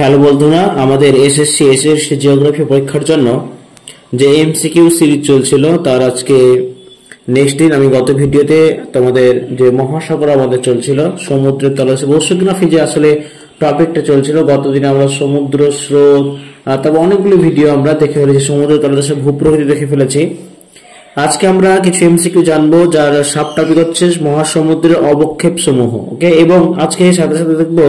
Hello বন্ধুরা, আমাদের SSC geography পরীক্ষার জন্য যে এমসিকিউ সিরিজ চলছিল তার আজকে নেক্সট দিন। আমি গত ভিডিওতে তোমাদের যে মহাসাগর আমাদের চলছিল, সমুদ্রের তলদেশে ওশেনোগ্রাফি যে আসলে টপিকটা চলছিল, গতদিন আমরা সমুদ্র স্রোত তবে অনেকগুলো ভিডিও আমরা দেখে ফেলেছি, সমুদ্রের তলদেশে ভূপ্রকৃতি দেখে ফেলেছি। আজকে আমরা কিছু এমসিকিউ জানবো যার সাব টপিক হচ্ছে মহাসমুদ্রের অবক্ষেপ সমূহ। ওকে, এবং আজকে সাথে সাথে দেখবো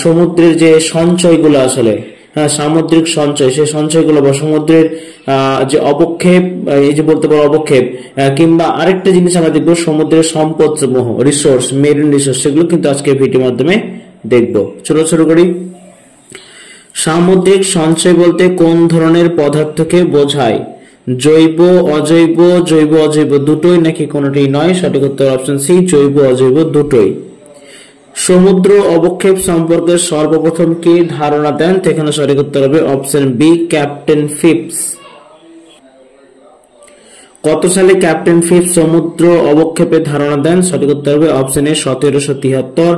সমুদ্রের যে সঞ্চয়গুলো আসলে সামুদ্রিক সঞ্চয়, সেই সঞ্চয়গুলো বা সমুদ্রের যে অবক্ষেপ, এই যে বলতে পারো অবক্ষেপ, কিংবা আরেকটা জিনিস আমরা দেখবো সমুদ্রের সম্পদ সমূহ, রিসোর্স, মেরিন রিসোর্স, সেগুলো কিন্তু আজকে ভিডিওর মাধ্যমে দেখবো। চলো শুরু করি। সামুদ্রিক সঞ্চয় বলতে কোন ধরনের পদার্থকে বোঝায়? জৈব, অজৈব, জৈব অজৈব দুটোই নাকি কোনোটি নয়? সঠিক উত্তর অপশন সি, জৈব অজৈব দুটোই। সমুদ্র অবক্ষেপ সম্পর্কে সর্বপ্রথম কি ধারণা দেন? এখানে সঠিক উত্তর হবে অপশন বি, ক্যাপ্টেন ফিপস। কত সালে ক্যাপ্টেন ফিপস সমুদ্র অবক্ষেপের ধারণা দেন? সঠিক উত্তর হবে অপশন এ, 1773।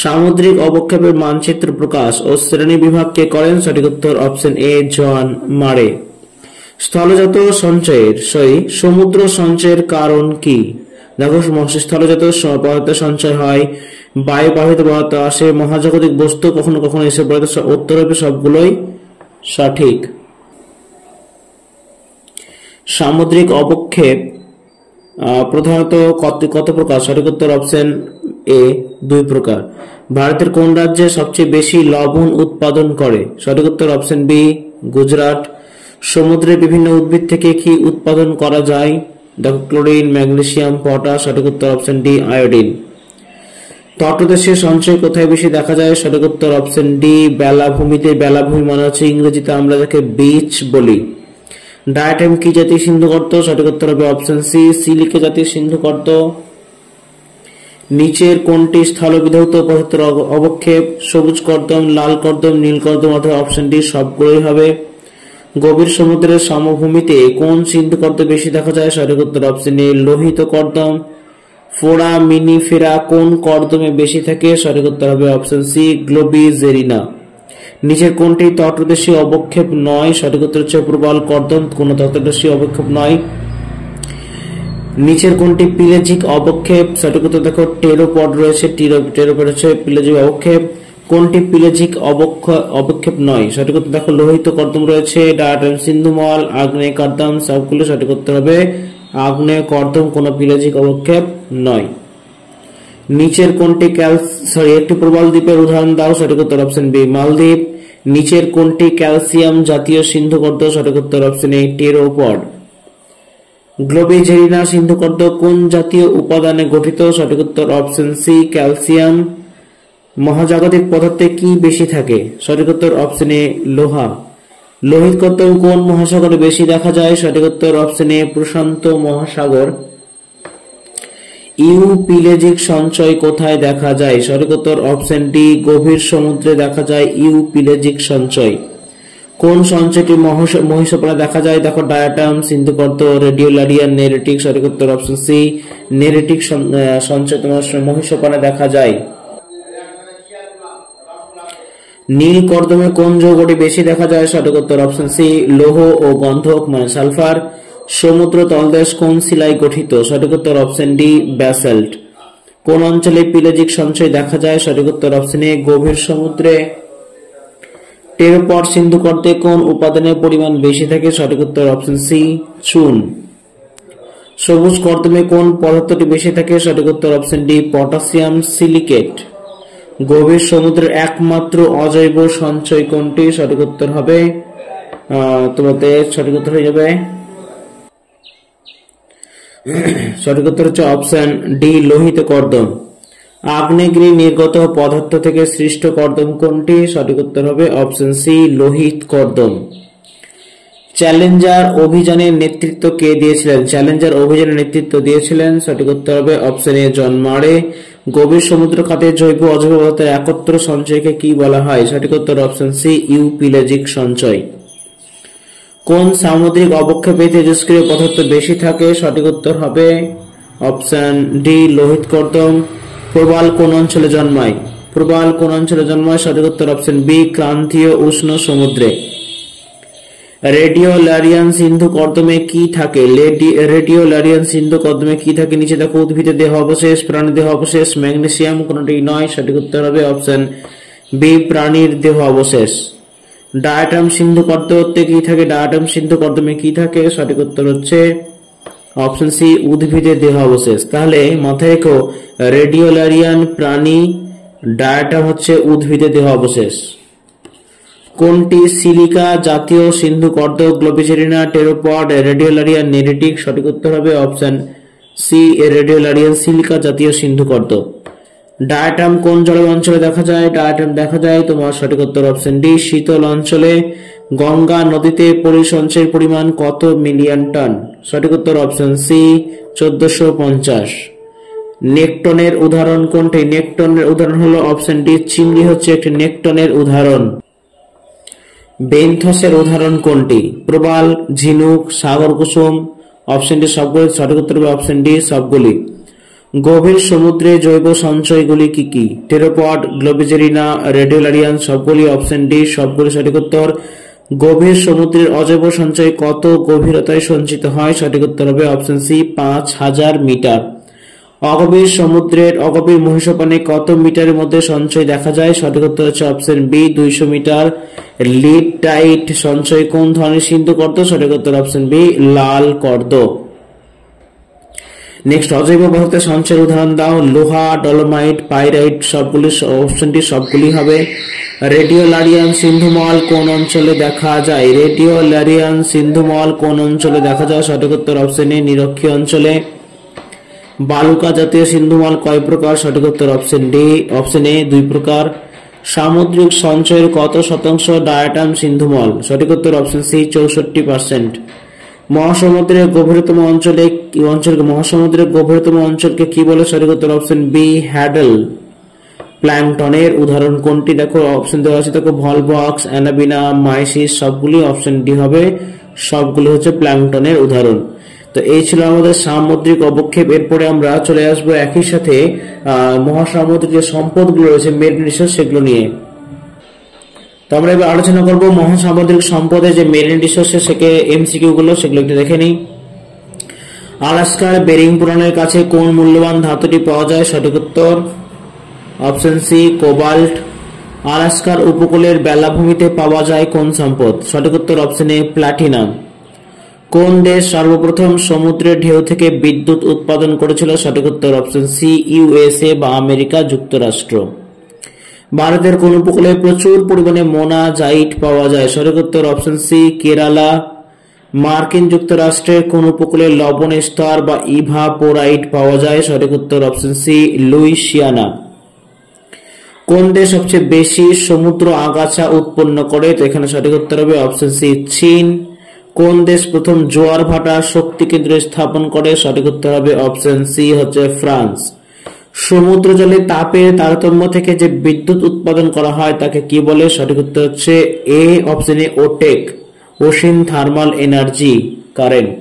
সামুদ্রিক অবক্ষেপের মানচিত্র প্রকাশ ও শ্রেণী বিভাগ কে করেন? সঠিক উত্তর অপশন এ, জন মারে। স্থলজাত সঞ্চয়ের সমুদ্র সঞ্চয়ের কারণ কি? দেখো, স্থলজাত পদার্থ সঞ্চয় হয়, বায়ুবাহিত পদার্থ আসে, মহাজাগতিক বস্তু কখনো কখনো এসে পড়ে। উত্তর হবে সবগুলোই সঠিক। সামুদ্রিক অবক্ষেপ প্রধানত কত প্রকার? সঠিক উত্তর অপশন এ, 2 প্রকার। ভারতের কোন রাজ্যে সবচেয়ে বেশি লবণ উৎপাদন করে? সঠিক উত্তর অপশন বি, গুজরাট। সমুদ্রের বিভিন্ন উদ্ভিদ থেকে কি উৎপাদন করা যায়? দেখো, ক্লোরিন, ম্যাগনেসিয়াম, পটাশ। সঠিক উত্তর অপশন ডি, আয়োডিন। তটদেশীয় সঞ্চয় কোথায় বেশি দেখা যায়? সঠিক উত্তর অপশন ডি, বেলাভূমিতে। বেলাভূমি মানে হচ্ছে ইংরেজিতে আমরা যাকে বিচ বলি। ডায়াটাম কি জাতীয় সিন্ধুগর্ত? সঠিক উত্তর হবে অপশন সি, সিলিকা জাতীয় সিন্ধুগর্ত। নিচের কোনটি স্থলবিধৌত পদার্থের অবক্ষেপ? সবুজ কর্দম, লাল কর্দম, নীল কর্দম, অথবা অপশন ডি সবগুলোই হবে। গভীর সমুদ্রের সমভূমিতে কোন সিন্ধুগর্ত বেশি দেখা যায়? সঠিক উত্তর অপশন এ, লোহিত কর্দম। ফোরা মিনিফেরা কোন কর্দমে বেশি থাকে? সঠিক উত্তর হবে অপশন সি, গ্লোবিজেরিনা। নিচের কোনটি তটদেশীয় অবক্ষেপ নয়? সঠিক উত্তর হচ্ছে প্রবাল কর্দম, কোন তটদেশীয় অবক্ষেপ নয়। নিচের কোনটি পিলেজিক অবক্ষেপ? সঠিক উত্তর দেখো, টেরোপড রয়েছে, টেরোপড হচ্ছে পিলেজিক অবক্ষেপ। কোনটি পিলেজিক অবক্ষেপ নয়? সঠিক উত্তর দেখো, লোহিত কর্দম রয়েছে, ডায়াটাম, সিন্ধুমল, আগ্নেয় কর্দম, সবগুলো সঠিক উত্তর হবে আগ্নেয় কর্দম, কোন পিলেজিক অবক্ষেপ নয়। নিচের কোনটি একটি প্রবাল দ্বীপের উদাহরণ দাও? সঠিক উত্তর অপশন বি, মালদ্বীপ। নিচের কোনটি ক্যালসিয়াম জাতীয় সিন্ধুগর্ত? সঠিক উত্তর অপশন এ, টেরোপড। গ্লোবিজেরিনা সিন্ধুগর্ত কোন জাতীয় উপাদানে গঠিত? সঠিক উত্তর অপশন সি, ক্যালসিয়াম। মহাজাগতিক পদার্থে কি বেশি থাকে? সঠিক উত্তর অপশন এ, লোহা। লোহিত কর্দম কোন মহাসাগরে বেশি দেখা যায়? সঠিক উত্তর অপশন এ, প্রশান্ত মহাসাগর। ইউপিলেজিক সঞ্চয় কোথায় দেখা যায়? সঠিক উত্তর অপশন ডি, গভীর সমুদ্রে দেখা যায় ইউপিলেজিক সঞ্চয়। কোন সঞ্চয়টি মহীসোপানে দেখা যায়? দেখো, ডায়াটাম, সিন্ধুগর্ত, রেডিওলারিয়া, নেরিটিক। সঠিক উত্তর অপশন সি, নেরিটিক সঞ্চয় তোমার মহীসোপানে দেখা যায়। নীল কর্দমে কোন যৌগটি বেশি দেখা যায়? সঠিক উত্তর অপশন সি, লৌহ ও গন্ধক মানে সালফার। সমুদ্র তলদেশ কোন শিলায় গঠিত? সঠিক উত্তর অপশন ডি, ব্যাসল্ট। কোন অঞ্চলে পিলেজিক সঞ্চয় দেখা যায়? সঠিক উত্তর অপশন এ, গভীর সমুদ্রে। টেরোপড সিন্ধুগর্তে কোন উপাদানের পরিমাণ বেশি থাকে? সঠিক উত্তর অপশন সি, চুন। সবুজ কর্দমে কোন পদার্থটি বেশি থাকে? সঠিক উত্তর অপশন ডি, পটাশিয়াম সিলিকেট। গভীর সমুদ্রের একমাত্র অজৈব সঞ্চয় কোনটি? সঠিক উত্তর হবে তোমাদের সঠিক উত্তর হয়ে যাবে, সঠিক উত্তর হচ্ছে অপশন ডি, লোহিত কর্দম। আগ্নেয়গিরি নির্গত পদার্থ থেকে সৃষ্ট কর্দম কোনটি? সঠিক উত্তর হবে অপশন সি, লোহিত কর্দম। চ্যালেঞ্জার অভিযানের নেতৃত্ব কে দিয়েছিলেন? চ্যালেঞ্জার অভিযানের নেতৃত্ব দিয়েছিলেন, সঠিক উত্তর হবে অপশন এ, জন মারে। গভীর সমুদ্র খাতে জৈব অজৈব পদার্থের একত্র সঞ্চয়কে কি বলা হয়? সঠিক উত্তর অপশন সি, ইউপিলেজিক সঞ্চয়। কোন সামুদ্রিক অবক্ষেপে তেজস্ক্রিয় পদার্থ বেশি থাকে? সঠিক উত্তর হবে অপশন ডি, লোহিত কর্দম। প্রবাল কোন অঞ্চলে জন্মায়? প্রবাল কোন অঞ্চলে জন্মায়? সঠিক উত্তর অপশন বি ক্রান্তীয় উষ্ণ সমুদ্রে। রেডিওলারিয়ান সিন্ধু কর্দমে কি থাকে? রেডিওলারিয়ান সিন্ধু কর্দমে কি থাকে? নিচে দেখো উদ্ভিদের দেহ অবশেষ, প্রাণীর দেহ অবশেষ, ম্যাগনেসিয়াম কোনটি নয়। সঠিক উত্তর হবে অপশন বি প্রাণীর দেহ অবশেষ। ডায়াটাম সিন্ধু কর্দমে কি থাকে? ডায়াটাম সিন্ধু কর্দমে কি থাকে? সঠিক উত্তর হচ্ছে অপশন সি উদ্ভিদের দেহ অবশেষ। তাহলে মাথায় রেখো রেডিওলারিয়ান প্রাণী, ডায়াটাম হচ্ছে উদ্ভিদের দেহ অবশেষ। কোনটি সিলিকা জাতীয় সিন্ধু কর্দ? গ্লোবিজেরিনা, টেরোপড, রেডিওলারিয়ান, নেরিটিক। সঠিক উত্তর হবে অপশন সি রেডিওলারিয়ান সিলিকা জাতীয় সিন্ধু কর্দ। ডায়াটাম কোন জলবায়ু অঞ্চলে দেখা যায়? ডায়াটাম দেখা যায় তোমার সঠিক উত্তর অপশন ডি শীতল অঞ্চলে। গঙ্গা নদীতে পরিসঞ্চয়ের পরিমাণ কত মিলিয়ন টন? সঠিক উত্তর অপশন সি 1450। নেকটনের উদাহরণ কোনটি? নেকটনের উদাহরণ হলো অপশন ডি চিংড়ি হচ্ছে একটি নেকটনের উদাহরণ। বেনথসের উদাহরণ কোনটি? প্রবাল, ঝিনুক, সাগর কুসুম। অপশন ডি সবগুলি। সঠিক উত্তর হবে অপশন ডি সবগুলি। গভীর সমুদ্রে জৈব সঞ্চয়গুলি কি কি? টেরোপড, গ্লোবিজেরিনা, রেডিওলারিয়ান। সবগুলি। অপশন ডি সবগুলি সঠিক উত্তর। গভীর সমুদ্রের অজৈব সঞ্চয় কত গভীরতায় সঞ্চিত হয়? সঠিক উত্তর হবে অপশন সি 5000 মিটার। অগভীর মহিষপানে কত মিটারের মধ্যে সঞ্চয় দেখা যায়? সঠিক উত্তর হচ্ছে option B 200 metre. Laterite সঞ্চয় কোন ধরনের সিন্ধু কর্দ? সঠিক উত্তর অপশন বি লাল কর্দ। নেক্সট অজৈব পদার্থের সঞ্চয়ের উদাহরণ দাও। লোহা, ডলোমাইট, পাইরাইট। সবগুলি। অপশনটি সবগুলি হবে। রেডিওলারিয়ান সিন্ধুমল কোন অঞ্চলে দেখা যায়? রেডিওলারিয়ান সিন্ধুমল কোন অঞ্চলে দেখা যায়? সঠিক উত্তর অপশন এ নিরক্ষীয় অঞ্চলে। বালুকা জাতীয় সিন্ধুমল কয় প্রকার? সঠিক উত্তর অপশন ডি অপশন এ 2 প্রকার। সামুদ্রিক সঞ্চয়ের কত শতাংশ ডায়াটাম সিন্ধুমল? সঠিক উত্তর অপশন সি 64%। মহাসমুদ্রের গভীরতম অঞ্চলকে কি বলে? সঠিক উত্তর অপশন বি হ্যাডল। প্ল্যাংটনের উদাহরণ কোনটি? দেখো অপশন দেওয়া আছে, দেখো ভলভক্স, অ্যানাবিনা, মাইসিস। সবগুলি। অপশন ডি হবে সবগুলি হচ্ছে প্ল্যাংটনের উদাহরণ। তো এই ছিল আমাদের সামুদ্রিক অবক্ষেপ। এরপরে আমরা চলে আসবো একই সাথে মহাসামুদ্রিক যে সম্পদগুলো রয়েছে মেরিন রিসোর্স সেগুলো নিয়ে। তো আমরা এবার আলোচনা করব মহাসামুদ্রিক সম্পদের যে মেরিন রিসোর্সেস এমসিকিউ গুলো সেগুলো একটু দেখে নিই। আলাস্কার বেরিং পুরাণের কাছে কোন মূল্যবান ধাতুটি পাওয়া যায়? সঠিক উত্তর অপশন সি কোবাল্ট। আলাস্কার উপকূলের বেলাভূমিতে পাওয়া যায় কোন সম্পদ? সঠিক উত্তর অপশন এ প্লাটিনাম। কোন দেশ সর্বপ্রথম সমুদ্রের ঢেউ থেকে বিদ্যুৎ উৎপাদন করেছিল? সঠিক উত্তর অপশন সি ইউএসএ বা আমেরিকা যুক্তরাষ্ট্র। ভারতের কোন উপকূলে প্রচুর পরিমাণে মোনাজাইট পাওয়া যায়? সঠিক উত্তর অপশন সি কেরালা। মার্কিন যুক্তরাষ্ট্রের কোন উপকূলে লবণ স্তর বা ইভাপোরাইট পাওয়া যায়? সঠিক উত্তর অপশন সি লুইসিয়ানা। কোন দেশ সবচেয়ে বেশি সমুদ্র আগাছা উৎপন্ন করে? তো এখানে সঠিক উত্তর হবে অপশন সি চীন। কোন দেশ প্রথম জোয়ার ভাটা শক্তি কেন্দ্র স্থাপন করে? সঠিক উত্তর হবে অপশন সি হচ্ছে ফ্রান্স। সমুদ্র জলে তাপের তারতম্য থেকে যে বিদ্যুৎ উৎপাদন করা হয় তাকে কি বলে? সঠিক উত্তর হচ্ছে A option A ওটেক, ocean thermal energy current.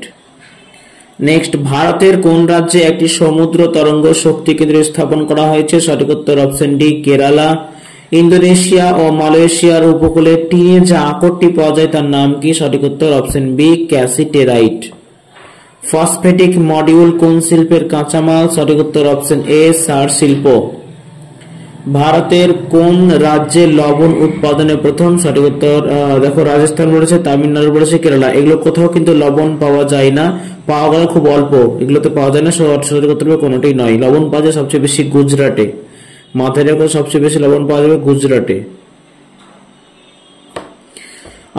Next ভারতের কোন রাজ্যে একটি সমুদ্র তরঙ্গ শক্তি কেন্দ্র স্থাপন করা হয়েছে? সঠিক উত্তর অপশন ডি কেরালা। ইন্দোনেশিয়া ও মালয়েশিয়ার উপকূলে টিনে যে আকরটি পাওয়া যায় তার নাম কি? সঠিক উত্তর option B cassiterite. Phosphatic module কোন শিল্পের কাঁচামাল? সঠিক উত্তর অপশন এ সার শিল্প। ভারতের কোন রাজ্যে লবণ উৎপাদনে প্রথম? সঠিক উত্তর দেখো রাজস্থান বলেছে, তামিলনাড়ু বলেছে, কেরালা। এগুলো কোথাও কিন্তু লবণ পাওয়া যায় না, পাওয়া গেলে খুব অল্প, এগুলোতে পাওয়া যায় না। সঠিক উত্তর কোনোটাই নয়। লবণ পাওয়া যায় সবচেয়ে বেশি গুজরাটে। মাথায় রেখো সবচেয়ে বেশি লবণ পাওয়া যাবে গুজরাটে।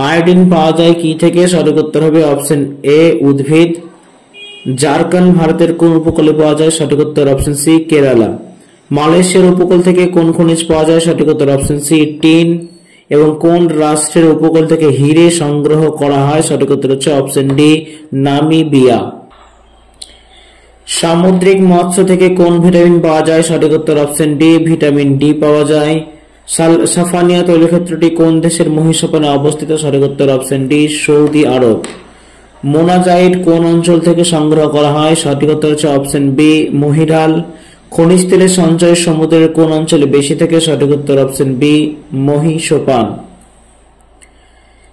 আয়োডিন পাওয়া যায় কি থেকে? সঠিক উত্তর হবে অপশন এ উদ্ভিদ। ঝাড়খণ্ড ভারতের কোন উপকূলে পাওয়া যায়? সঠিক উত্তর অপশন সি কেরালা। মালয়েশিয়ার উপকূল থেকে কোন খনিজ পাওয়া যায়? সঠিক উত্তর অপশন সি টিন। এবং কোন রাষ্ট্রের উপকূল থেকে হিরে সংগ্রহ করা হয়? সঠিক উত্তর হচ্ছে অপশন ডি নামিবিয়া। সামুদ্রিক মৎস্য থেকে কোন ভিটামিন পাওয়া যায়? সঠিক উত্তর অপশন ডি ভিটামিন ডি পাওয়া যায়। সাফানিয়া তৈলক্ষেত্রটি কোন দেশের মহিষাপনে অবস্থিত? সঠিক উত্তর অপশন ডি সৌদি আরব। মোনাজাইট কোন অঞ্চল থেকে সংগ্রহ করা হয়? সঠিক উত্তর হচ্ছে অপশন বি মহিরাল। খনিজ তেলের সঞ্চয় সমুদ্রের কোন অঞ্চলে বেশি থাকে? সঠিক উত্তর অপশন বি মহীসোপান।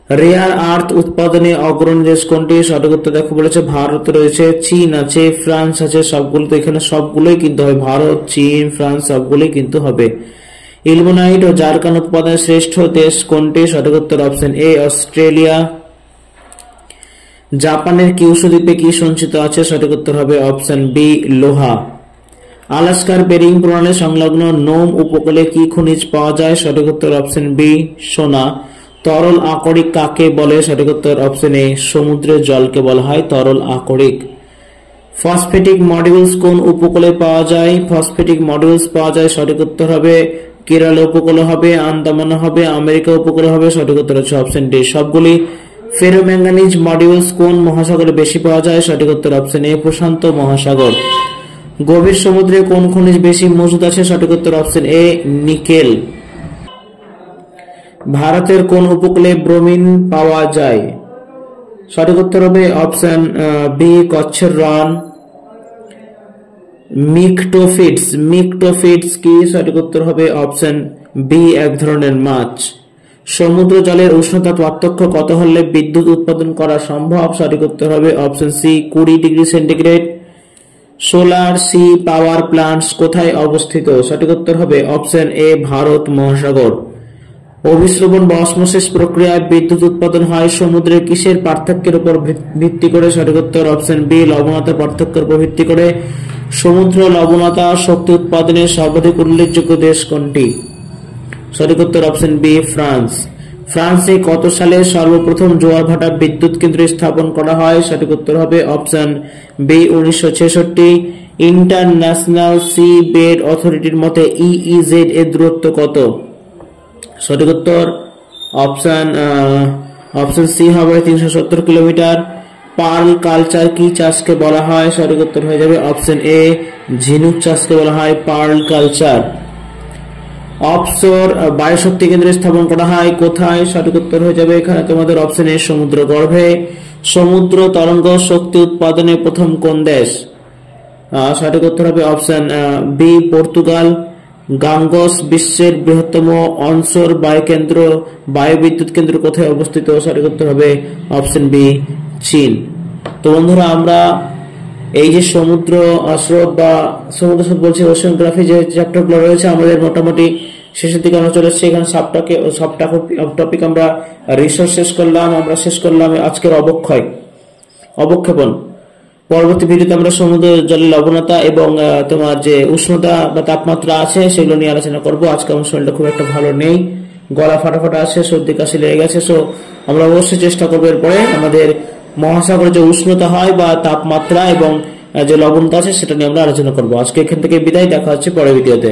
রেয়ার আর্থ উৎপাদনে অগ্রণী দেশ কোনটি? সঠিক উত্তর দেখো বলেছে ভারত রয়েছে, চীন আছে, ফ্রান্স আছে, সবগুলো তো এখানে সবগুলোই কিন্তু হবে, ভারত, চীন, ফ্রান্স সবগুলোই কিন্তু হবে। ইলমেনাইট ও জারকান উৎপাদনের শ্রেষ্ঠ দেশ কোনটি? সঠিক উত্তর অপশন এ অস্ট্রেলিয়া। জাপানের কিউশু দ্বীপে কি সঞ্চিত আছে? সঠিক উত্তর হবে অপশন বি লোহা। আলাস্কার বেরিং প্রণালী সংলগ্ন নোম উপকূলে কি খনিজ পাওয়া যায়? সঠিক উত্তর অপশন বি সোনা। তরল আকরিক কাকে বলে? সঠিক উত্তর অপশন এ সমুদ্রের জলকে বলা হয় তরল আকরিক। ফসফেটিক মডিউলস কোন উপকূলে পাওয়া যায়? ফসফেটিক মডিউলস পাওয়া যায়, সঠিক উত্তর হবে কেরল উপকূলে হবে, আন্দামান হবে, আমেরিকা উপকূলে হবে, সঠিক উত্তর হচ্ছে অপশন ডি সবগুলি। ফেরোম্যাঙ্গানিজ মডিউলস কোন মহাসাগরে বেশি পাওয়া যায়? সঠিক উত্তর অপশন এ প্রশান্ত মহাসাগর। গভীর সমুদ্রে কোন খনিজ বেশি মজুদ আছে? সঠিক উত্তর অপশন এ নিকেল। ভারতের কোন উপকূলে ব্রোমিন পাওয়া যায়? সঠিক উত্তর হবে অপশন বি কচ্ছের রন। মিক্টোফিটস কি? সঠিক উত্তর হবে অপশন বি এক ধরনের মাছ। সমুদ্র জলের উষ্ণতা পার্থক্য কত হলে বিদ্যুৎ উৎপাদন করা সম্ভব? সঠিক উত্তর হবে option C 20 degree centigrade. Solar sea power plants কোথায় অবস্থিত? সঠিক উত্তর হবে অপশন এ ভারত মহাসাগর। অভিস্রবণ বা অসমোসিস প্রক্রিয়ায় বিদ্যুৎ উৎপাদন হয় সমুদ্রের কিসের পার্থক্যের উপর ভিত্তি করে? সঠিক উত্তর অপশন বি লবণতার পার্থক্যের উপর ভিত্তি করে। সমুদ্র লবণতা শক্তি উৎপাদনে সর্বাধিক উল্লেখযোগ্য দেশ কোনটি? সঠিক উত্তর অপশন বি ফ্রান্স। ফ্রান্সে কত সালে সর্বপ্রথম জোয়ার ভাটা বিদ্যুৎ কেন্দ্র স্থাপন করা হয়? সঠিক উত্তর হবে option B 1966। International sea bed অথরিটির মতে ইইজেড এর দূরত্ব কত? সঠিক উত্তর অপশন সি হবে 370 কিলোমিটার। পার্ল কালচার কি চাষকে বলা হয়? সঠিক উত্তর হয়ে যাবে অপশন এ ঝিনুক চাষকে বলা হয় পার্ল কালচার। অফশোর বায়ুশক্তি কেন্দ্র স্থাপন করা হয় কোথায়? সঠিক উত্তর হয়ে যাবে এখানে তোমাদের অপশন এ সমুদ্র গর্ভে। সমুদ্র তরঙ্গ শক্তি উৎপাদনে প্রথম কোন দেশ? সঠিক উত্তর হবে অপশন বি পর্তুগাল। গাঙ্গস বিশ্বের বৃহত্তম অনশোর বায়ুবিদ্যুৎ কেন্দ্র কোথায় অবস্থিত? সঠিক উত্তর হবে অপশন বি চীন। তো বন্ধুরা আমরা এই যে সমুদ্র স্রোত বা সমুদ্র স্রোত বলছি ওশেনোগ্রাফি যে চ্যাপ্টারগুলো রয়েছে আমাদের মোটামুটি শেষের দিকে আমরা চলে এসেছি। এখানে সব টপিক আমরা রিসার্চ শেষ করলাম। আমরা শেষ করলাম আজকের অবক্ষেপণ। পরবর্তী ভিডিওতে আমরা সমুদ্র জলের লবণতা এবং তোমার যে উষ্ণতা বা তাপমাত্রা আছে সেগুলো নিয়ে আলোচনা করব। আজকে আমার শরীরটা খুব একটা ভালো নেই, গলা ফাটা আছে, সর্দি কাশি লেগে গেছে। সো আমরা অবশ্যই চেষ্টা করবো এরপরে আমাদের মহাসাগরে যে উষ্ণতা হয় বা তাপমাত্রা এবং যে লবণতা আছে সেটা নিয়ে আমরা আলোচনা করবো। আজকে এখান থেকে বিদায়, দেখা হচ্ছে পরের ভিডিওতে।